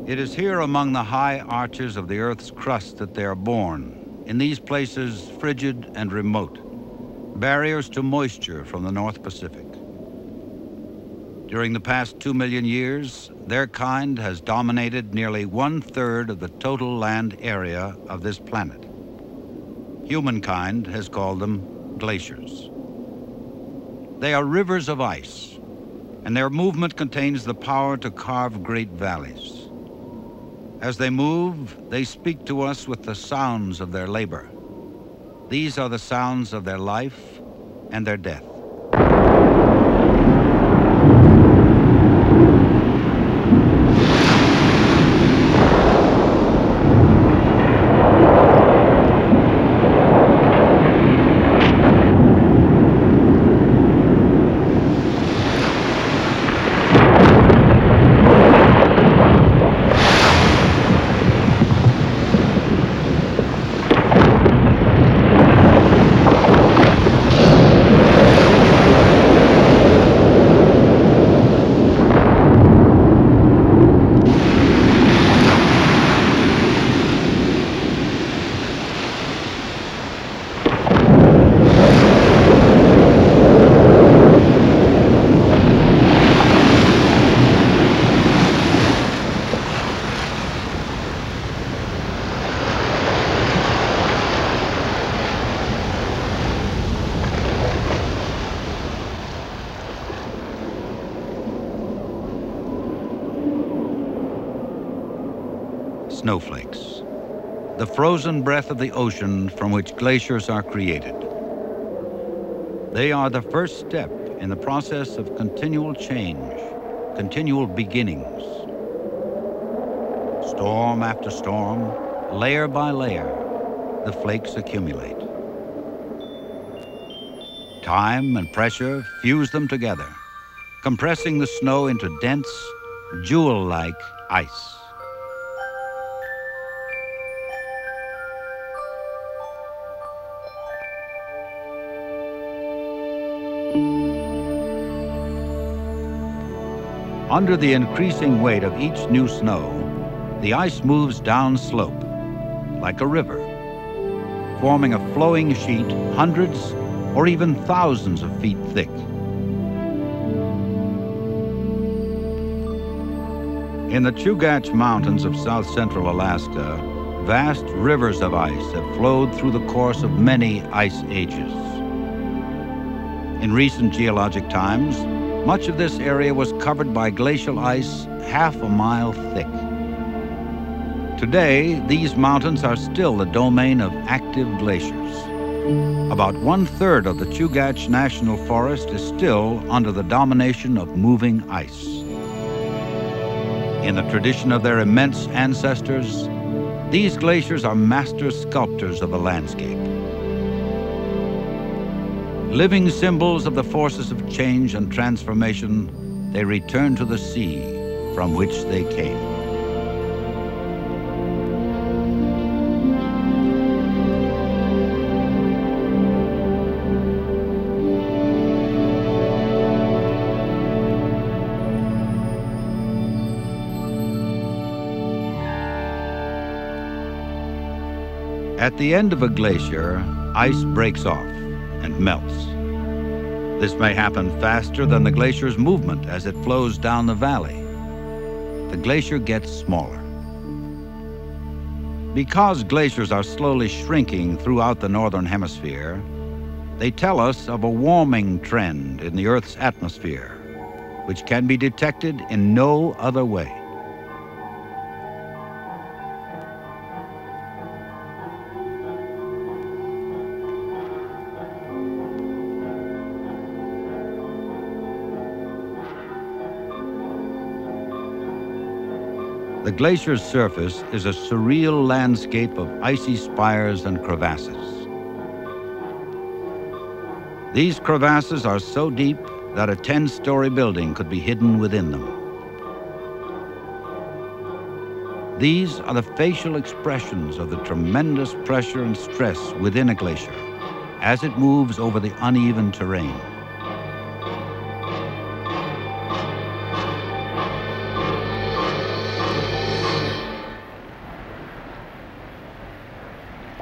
It is here among the high arches of the Earth's crust that they are born, in these places frigid and remote, barriers to moisture from the North Pacific. During the past 2 million years, their kind has dominated nearly 1/3 of the total land area of this planet. Humankind has called them glaciers. They are rivers of ice, and their movement contains the power to carve great valleys. As they move, they speak to us with the sounds of their labor. These are the sounds of their life and their death. Snowflakes, the frozen breath of the ocean from which glaciers are created. They are the first step in the process of continual change, continual beginnings. Storm after storm, layer by layer, the flakes accumulate. Time and pressure fuse them together, compressing the snow into dense, jewel-like ice. Under the increasing weight of each new snow, the ice moves down slope, like a river, forming a flowing sheet hundreds or even thousands of feet thick. In the Chugach Mountains of south-central Alaska, vast rivers of ice have flowed through the course of many ice ages. In recent geologic times, much of this area was covered by glacial ice half a mile thick. Today, these mountains are still the domain of active glaciers. About 1/3 of the Chugach National Forest is still under the domination of moving ice. In the tradition of their immense ancestors, these glaciers are master sculptors of the landscape. Living symbols of the forces of change and transformation, they return to the sea from which they came. At the end of a glacier, ice breaks off and melts. This may happen faster than the glacier's movement as it flows down the valley. The glacier gets smaller. Because glaciers are slowly shrinking throughout the northern hemisphere, they tell us of a warming trend in the Earth's atmosphere, which can be detected in no other way. The glacier's surface is a surreal landscape of icy spires and crevasses. These crevasses are so deep that a 10-story building could be hidden within them. These are the facial expressions of the tremendous pressure and stress within a glacier as it moves over the uneven terrain.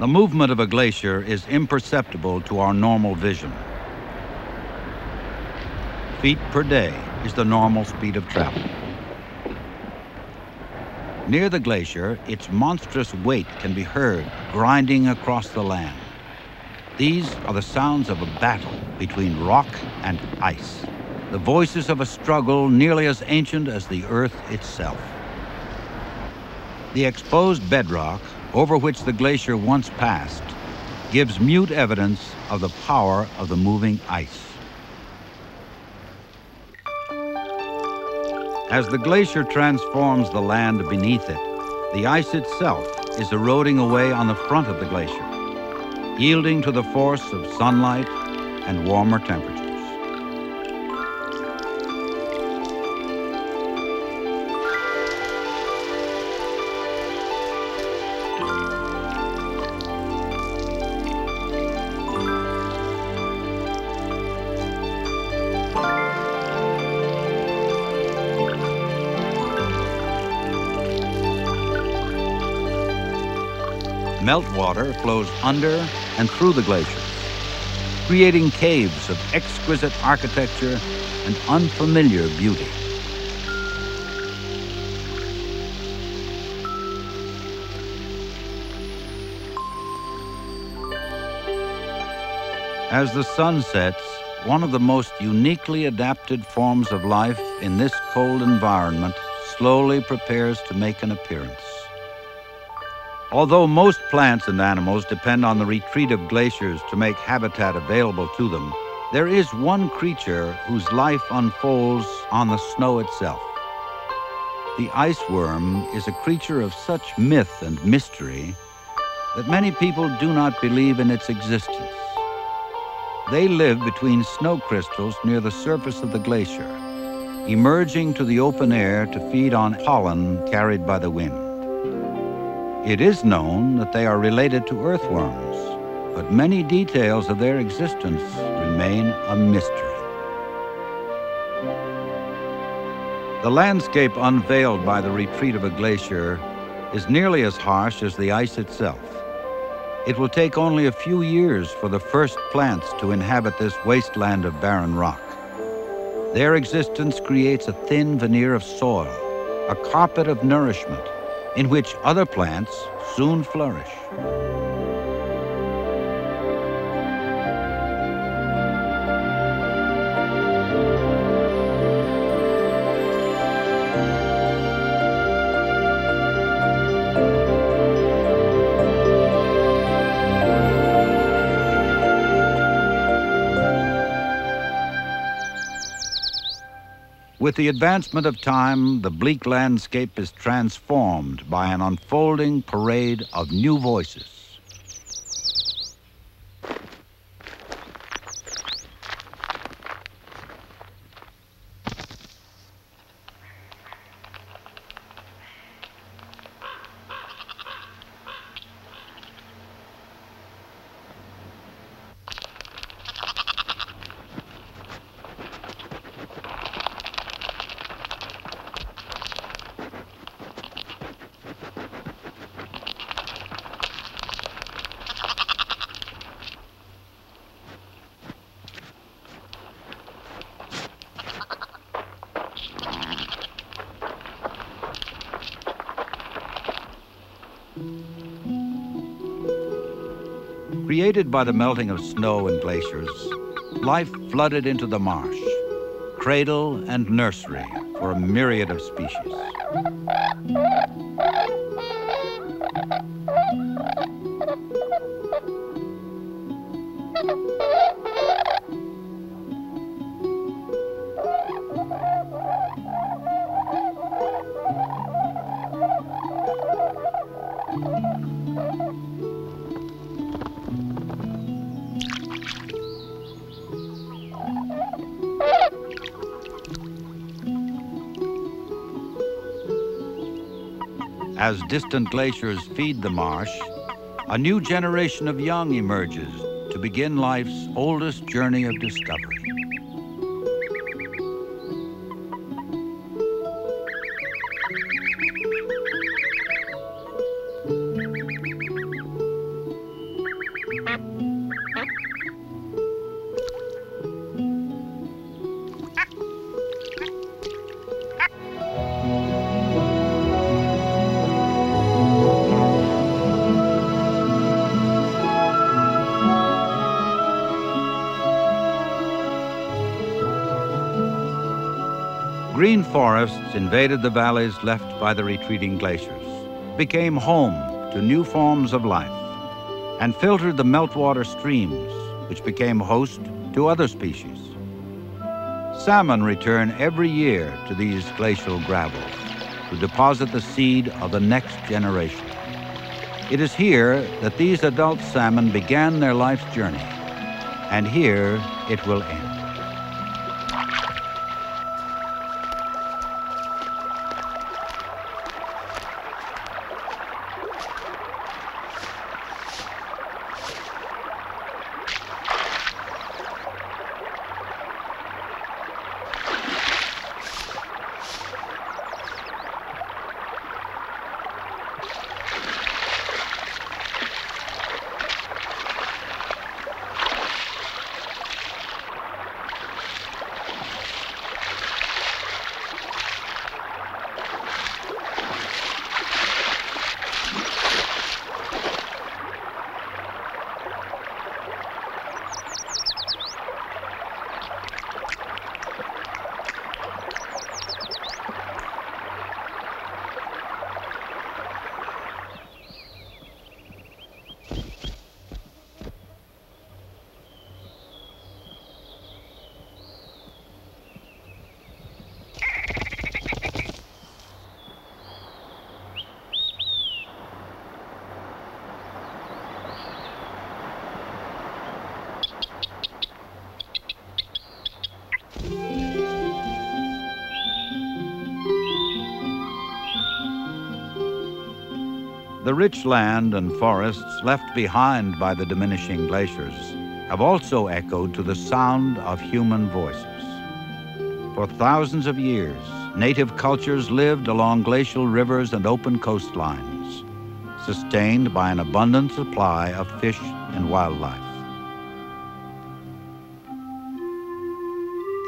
The movement of a glacier is imperceptible to our normal vision. Feet per day is the normal speed of travel. Near the glacier, its monstrous weight can be heard grinding across the land. These are the sounds of a battle between rock and ice, the voices of a struggle nearly as ancient as the Earth itself. The exposed bedrock, over which the glacier once passed, gives mute evidence of the power of the moving ice. As the glacier transforms the land beneath it, the ice itself is eroding away on the front of the glacier, yielding to the force of sunlight and warmer temperatures. Meltwater flows under and through the glaciers, creating caves of exquisite architecture and unfamiliar beauty. As the sun sets, one of the most uniquely adapted forms of life in this cold environment slowly prepares to make an appearance. Although most plants and animals depend on the retreat of glaciers to make habitat available to them, there is one creature whose life unfolds on the snow itself. The ice worm is a creature of such myth and mystery that many people do not believe in its existence. They live between snow crystals near the surface of the glacier, emerging to the open air to feed on pollen carried by the wind. It is known that they are related to earthworms, but many details of their existence remain a mystery. The landscape unveiled by the retreat of a glacier is nearly as harsh as the ice itself. It will take only a few years for the first plants to inhabit this wasteland of barren rock. Their existence creates a thin veneer of soil, a carpet of nourishment, in which other plants soon flourish. With the advancement of time, the bleak landscape is transformed by an unfolding parade of new voices. Created by the melting of snow and glaciers, life flooded into the marsh, cradle and nursery for a myriad of species. As distant glaciers feed the marsh, a new generation of young emerges to begin life's oldest journey of discovery. green forests invaded the valleys left by the retreating glaciers, became home to new forms of life, and filtered the meltwater streams, which became host to other species. Salmon return every year to these glacial gravels to deposit the seed of the next generation. It is here that these adult salmon began their life's journey, and here it will end. The rich land and forests left behind by the diminishing glaciers have also echoed to the sound of human voices. For thousands of years, native cultures lived along glacial rivers and open coastlines, sustained by an abundant supply of fish and wildlife.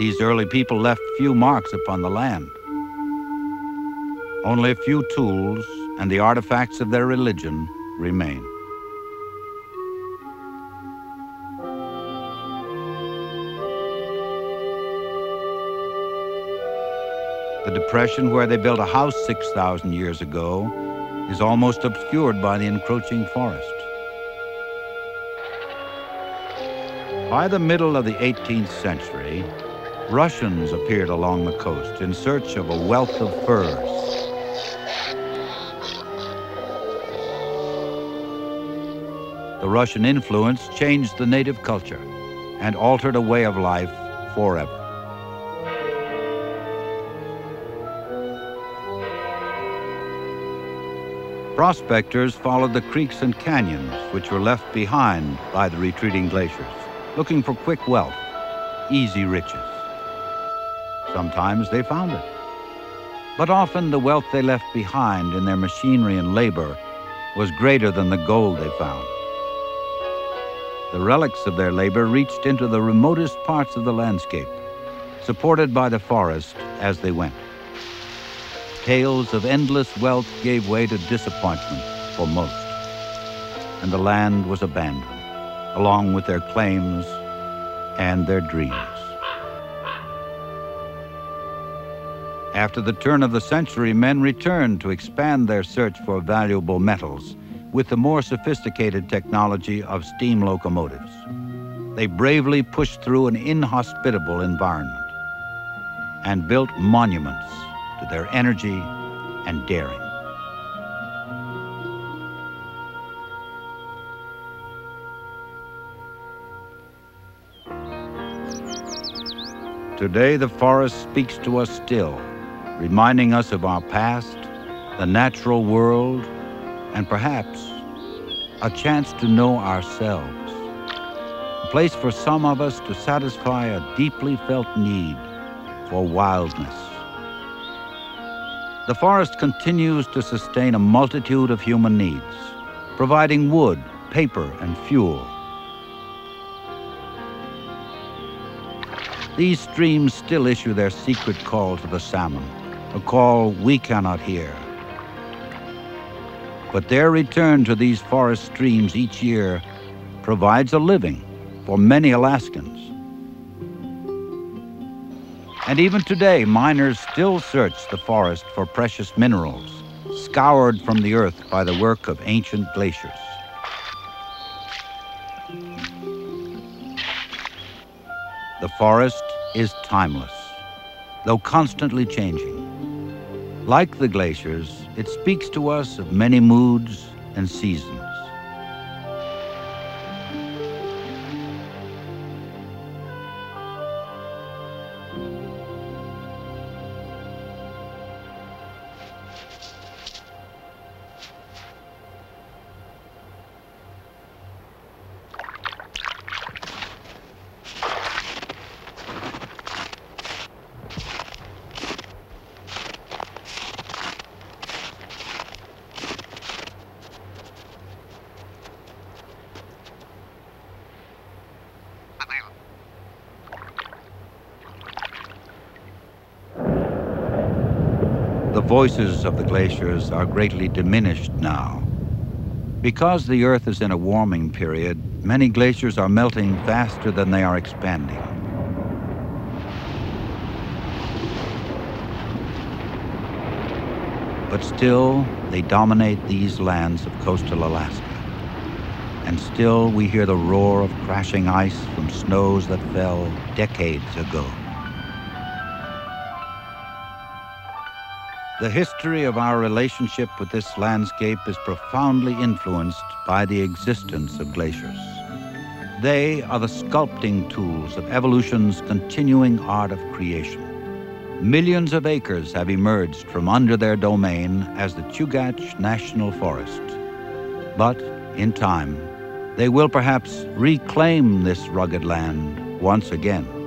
These early people left few marks upon the land. Only a few tools and the artifacts of their religion remain. The depression where they built a house 6,000 years ago is almost obscured by the encroaching forest. By the middle of the 18th century, Russians appeared along the coast in search of a wealth of furs. The Russian influence changed the native culture and altered a way of life forever. Prospectors followed the creeks and canyons which were left behind by the retreating glaciers, looking for quick wealth, easy riches. Sometimes they found it, but often the wealth they left behind in their machinery and labor was greater than the gold they found. The relics of their labor reached into the remotest parts of the landscape, supported by the forest as they went. Tales of endless wealth gave way to disappointment for most, and the land was abandoned, along with their claims and their dreams. After the turn of the century, men returned to expand their search for valuable metals with the more sophisticated technology of steam locomotives. They bravely pushed through an inhospitable environment and built monuments to their energy and daring. Today, the forest speaks to us still, reminding us of our past, the natural world, and perhaps a chance to know ourselves. A place for some of us to satisfy a deeply felt need for wildness. The forest continues to sustain a multitude of human needs, providing wood, paper, and fuel. These streams still issue their secret call to the salmon, a call we cannot hear. But their return to these forest streams each year provides a living for many Alaskans. And even today, miners still search the forest for precious minerals, scoured from the earth by the work of ancient glaciers. The forest is timeless, though constantly changing. Like the glaciers, it speaks to us of many moods and seasons. The voices of the glaciers are greatly diminished now. Because the Earth is in a warming period, many glaciers are melting faster than they are expanding. But still, they dominate these lands of coastal Alaska. And still we hear the roar of crashing ice from snows that fell decades ago. The history of our relationship with this landscape is profoundly influenced by the existence of glaciers. They are the sculpting tools of evolution's continuing art of creation. Millions of acres have emerged from under their domain as the Chugach National Forest. But in time, they will perhaps reclaim this rugged land once again.